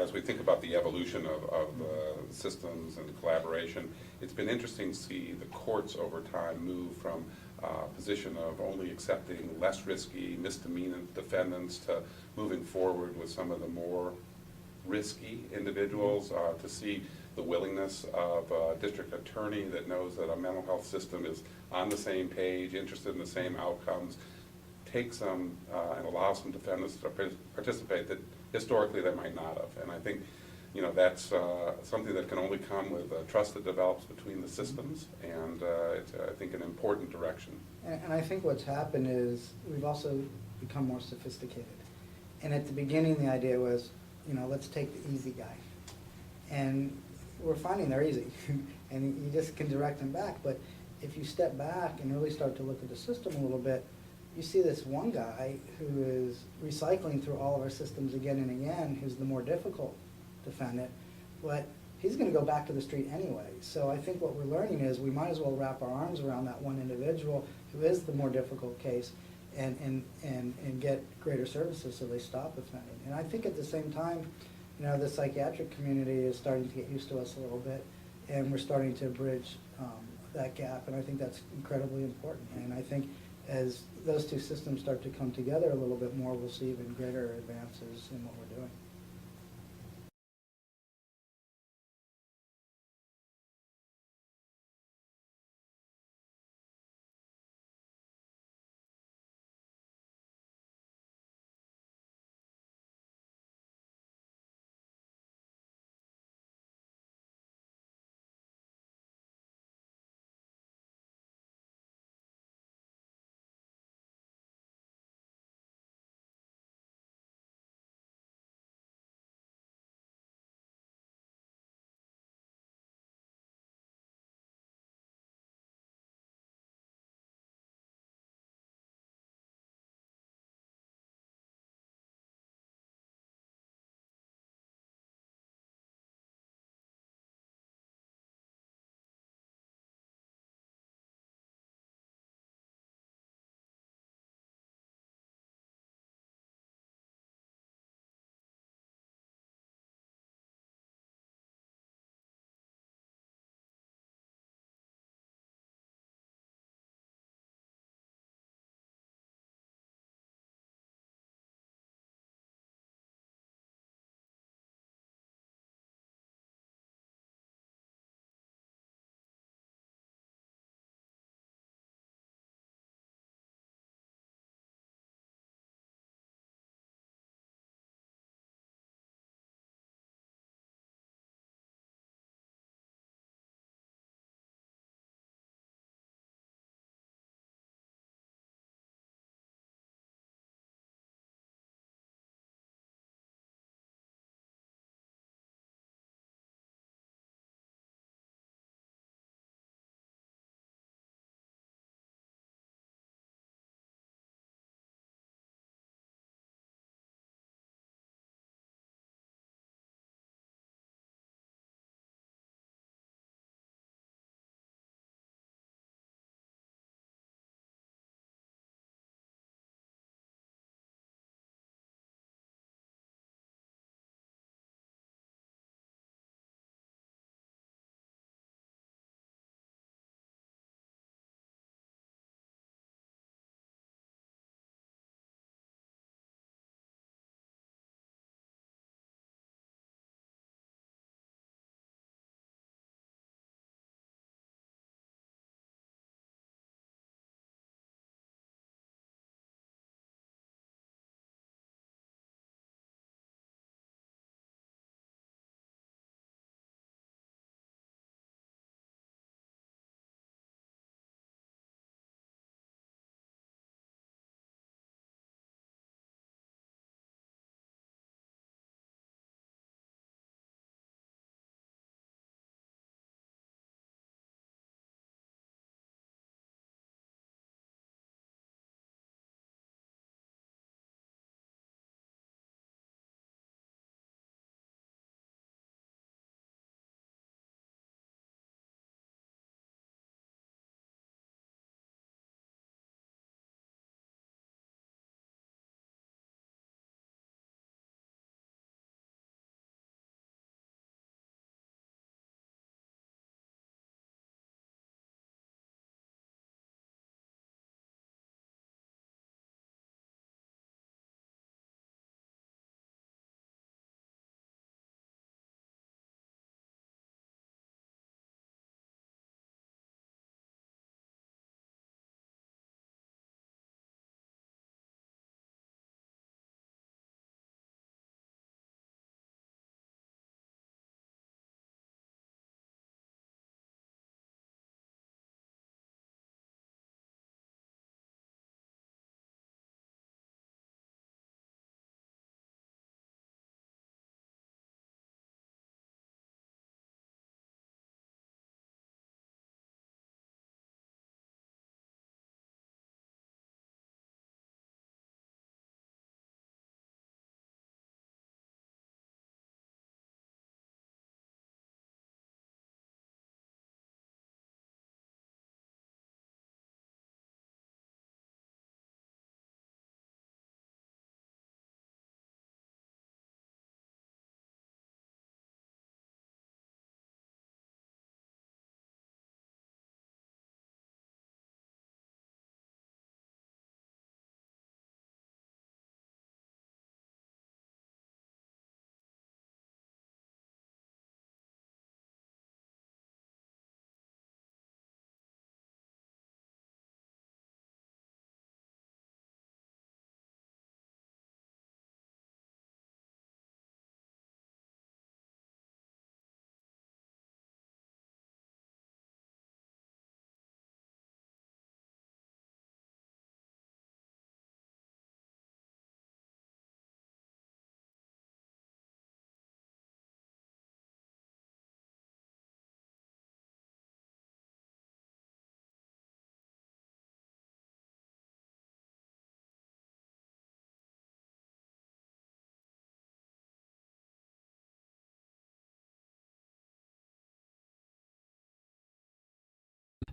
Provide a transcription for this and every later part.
as we think about the evolution of systems and collaboration, it's been interesting to see the courts over time move from a position of only accepting less risky misdemeanor defendants to moving forward with some of the more risky individuals, to see the willingness of a district attorney that knows that a mental health system is on the same page, interested in the same outcomes, take some and allow some defendants to participate that historically they might not have. And I think, that's something that can only come with trust that develops between the systems, and it's, I think, an important direction. And I think what's happened is we've also become more sophisticated. And at the beginning, the idea was, let's take the easy guy. And we're finding they're easy, and you just can direct them back. But if you step back and really start to look at the system a little bit, you see this one guy who is recycling through all of our systems again and again, who's the more difficult defendant, but he's going to go back to the street anyway. So I think what we're learning is we might as well wrap our arms around that one individual who is the more difficult case and get greater services so they stop offending. And I think at the same time, the psychiatric community is starting to get used to us a little bit, and we're starting to bridge that gap, and I think that's incredibly important. And I think as those two systems start to come together a little bit more, we'll see even greater advances in what we're doing.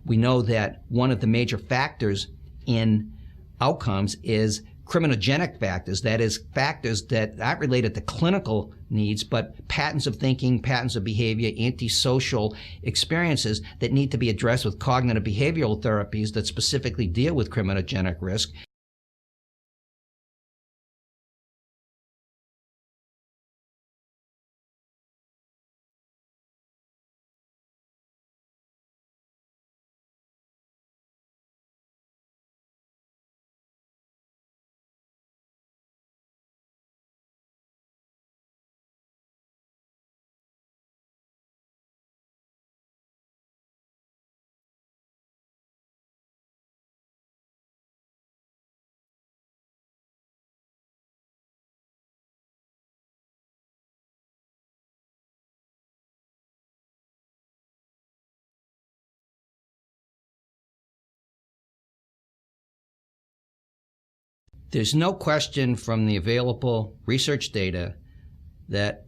We know that one of the major factors in outcomes is criminogenic factors, that is, factors that aren't related to clinical needs, but patterns of thinking, patterns of behavior, antisocial experiences that need to be addressed with cognitive behavioral therapies that specifically deal with criminogenic risk. There's no question from the available research data that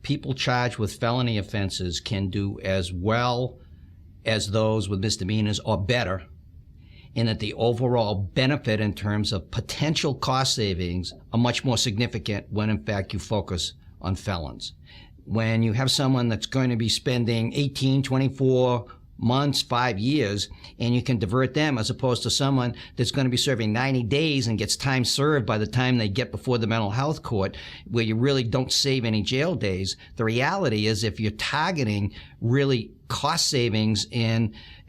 people charged with felony offenses can do as well as those with misdemeanors or better, and that the overall benefit in terms of potential cost savings are much more significant when in fact you focus on felons. When you have someone that's going to be spending 18, 24 months, 5 years, and you can divert them as opposed to someone that's going to be serving 90 days and gets time served by the time they get before the mental health court, where you really don't save any jail days. The reality is if you're targeting really cost savings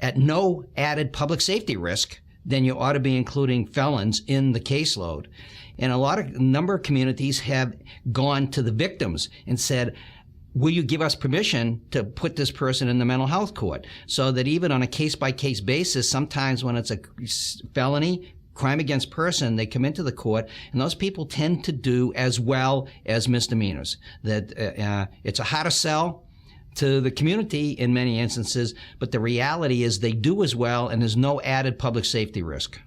at no added public safety risk, then you ought to be including felons in the caseload. And a number of communities have gone to the victims and said, will you give us permission to put this person in the mental health court? So that even on a case-by-case basis, sometimes when it's a felony, crime against person, they come into the court, and those people tend to do as well as misdemeanors. That it's a harder sell to the community in many instances, but the reality is they do as well, and there's no added public safety risk.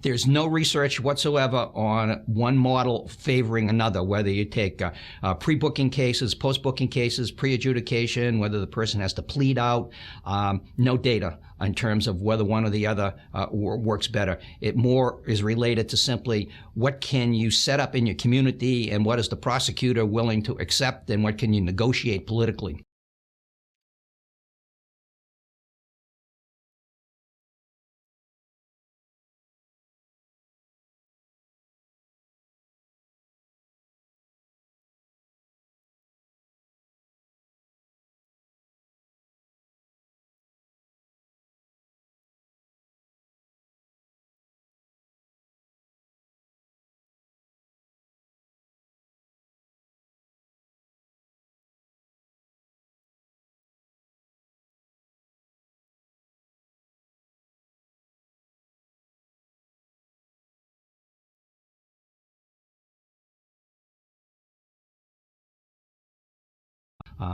There's no research whatsoever on one model favoring another, whether you take pre-booking cases, post-booking cases, pre-adjudication, whether the person has to plead out. No data in terms of whether one or the other works better. It more is related to simply what can you set up in your community and what is the prosecutor willing to accept and what can you negotiate politically.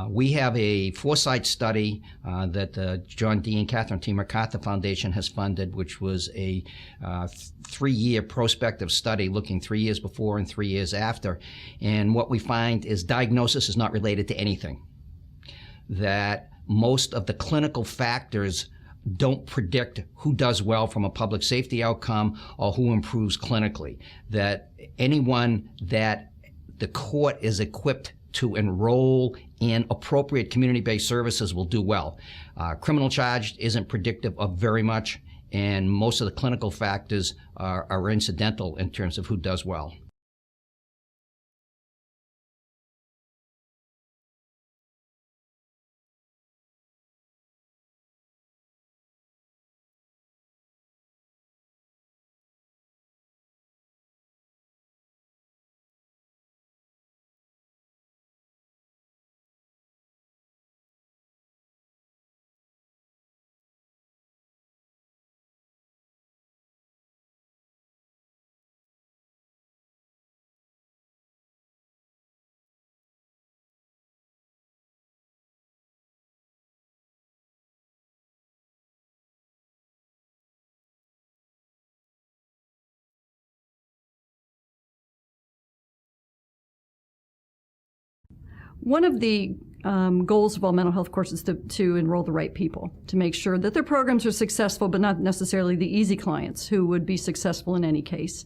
We have a foresight study that the John D. and Catherine T. MacArthur Foundation has funded, which was a 3-year prospective study looking 3 years before and 3 years after. And what we find is diagnosis is not related to anything. That most of the clinical factors don't predict who does well from a public safety outcome or who improves clinically. That anyone that the court is equipped to enroll in appropriate community-based services will do well. Criminal charge isn't predictive of very much, and most of the clinical factors are incidental in terms of who does well. One of the goals of all mental health courses is to enroll the right people, to make sure that their programs are successful, but not necessarily the easy clients who would be successful in any case.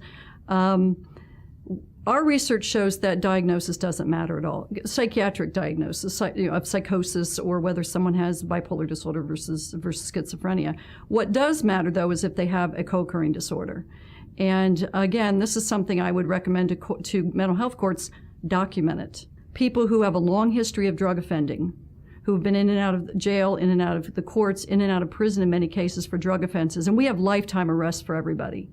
Our research shows that diagnosis doesn't matter at all. Psychiatric diagnosis of psychosis, or whether someone has bipolar disorder versus schizophrenia. What does matter, though, is if they have a co-occurring disorder. And again, this is something I would recommend to mental health courts: document it. People who have a long history of drug offending, who have been in and out of jail, in and out of the courts, in and out of prison in many cases for drug offenses. And we have lifetime arrests for everybody.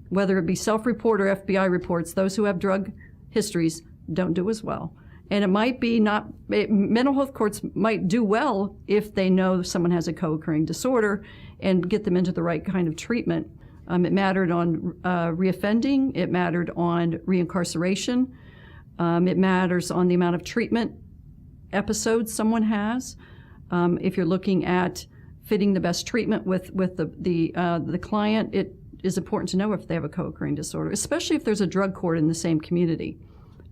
Whether it be self-report or FBI reports, those who have drug histories don't do as well. And it might be mental health courts might do well if they know someone has a co-occurring disorder and get them into the right kind of treatment. It mattered on reoffending, it mattered on reincarceration, it matters on the amount of treatment episodes someone has. If you're looking at fitting the best treatment with the client, it is important to know if they have a co-occurring disorder, especially if there's a drug court in the same community.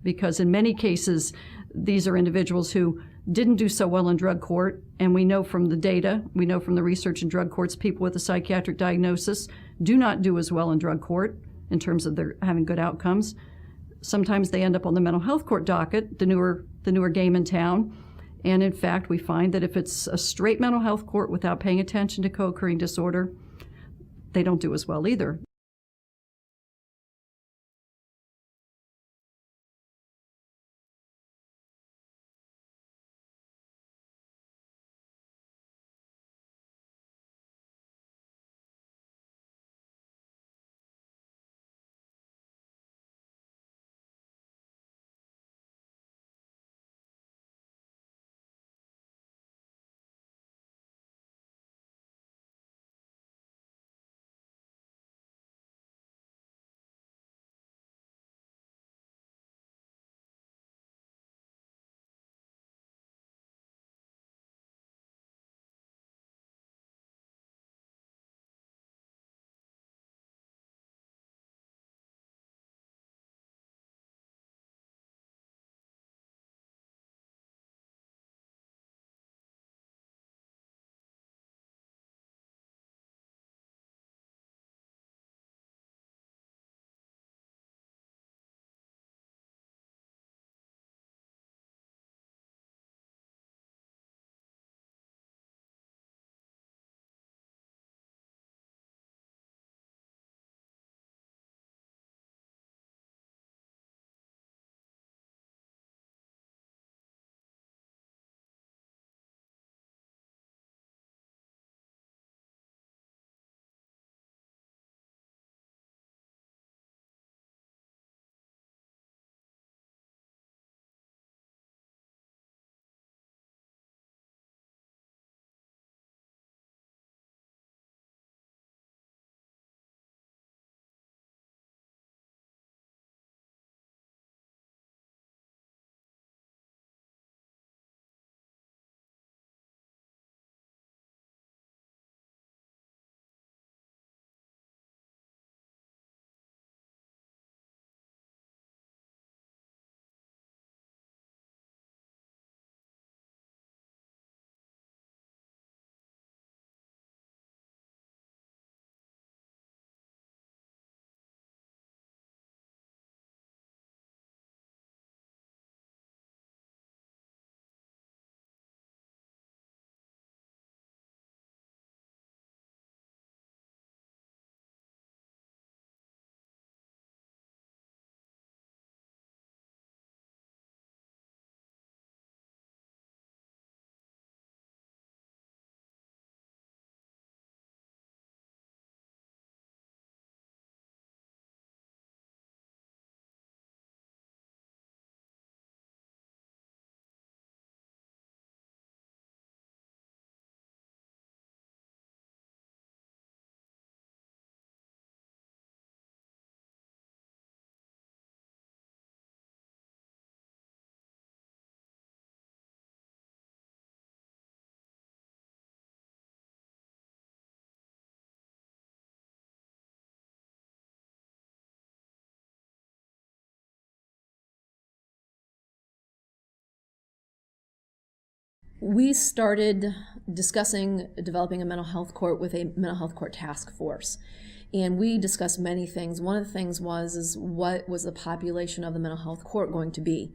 Because in many cases, these are individuals who didn't do so well in drug court, and we know from the data, we know from the research in drug courts, people with a psychiatric diagnosis do not do as well in drug court in terms of their having good outcomes. Sometimes they end up on the mental health court docket, the newer game in town. And in fact, we find that if it's a straight mental health court without paying attention to co-occurring disorder, they don't do as well either. We started discussing developing a mental health court with a mental health court task force. And we discussed many things. One of the things is what was the population of the mental health court going to be?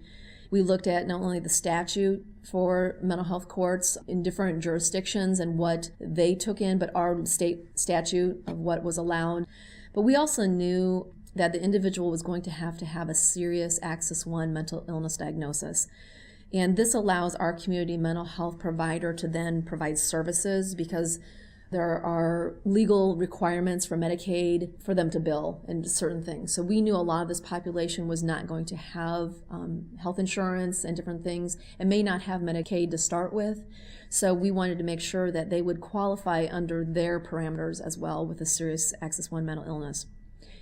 We looked at not only the statute for mental health courts in different jurisdictions and what they took in, but our state statute of what was allowed. But we also knew that the individual was going to have a serious Axis I mental illness diagnosis. And this allows our community mental health provider to then provide services, because there are legal requirements for Medicaid for them to bill and certain things. So we knew a lot of this population was not going to have health insurance and different things, and may not have Medicaid to start with. So we wanted to make sure that they would qualify under their parameters as well with a serious Axis I mental illness.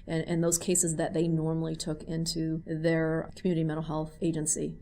And those cases that they normally took into their community mental health agency.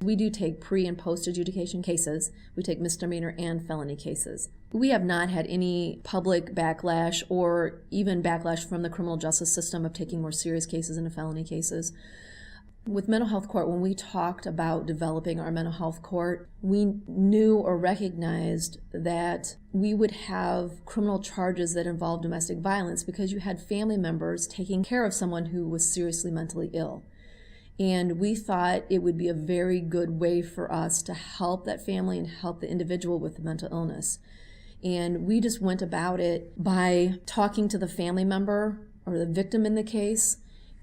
We do take pre- and post-adjudication cases. We take misdemeanor and felony cases. We have not had any public backlash or even backlash from the criminal justice system of taking more serious cases into felony cases. With mental health court, when we talked about developing our mental health court, we knew or recognized that we would have criminal charges that involved domestic violence because you had family members taking care of someone who was seriously mentally ill. And we thought it would be a very good way for us to help that family and help the individual with the mental illness. And we just went about it by talking to the family member or the victim in the case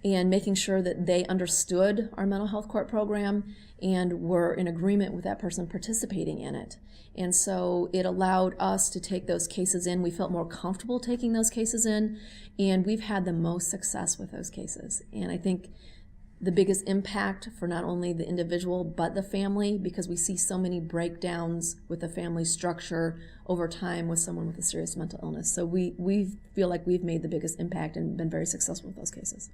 and making sure that they understood our mental health court program and were in agreement with that person participating in it. And so it allowed us to take those cases in. We felt more comfortable taking those cases in, and we've had the most success with those cases. And I think the biggest impact for not only the individual but the family, because we see so many breakdowns with the family structure over time with someone with a serious mental illness. So we feel like we've made the biggest impact and been very successful with those cases.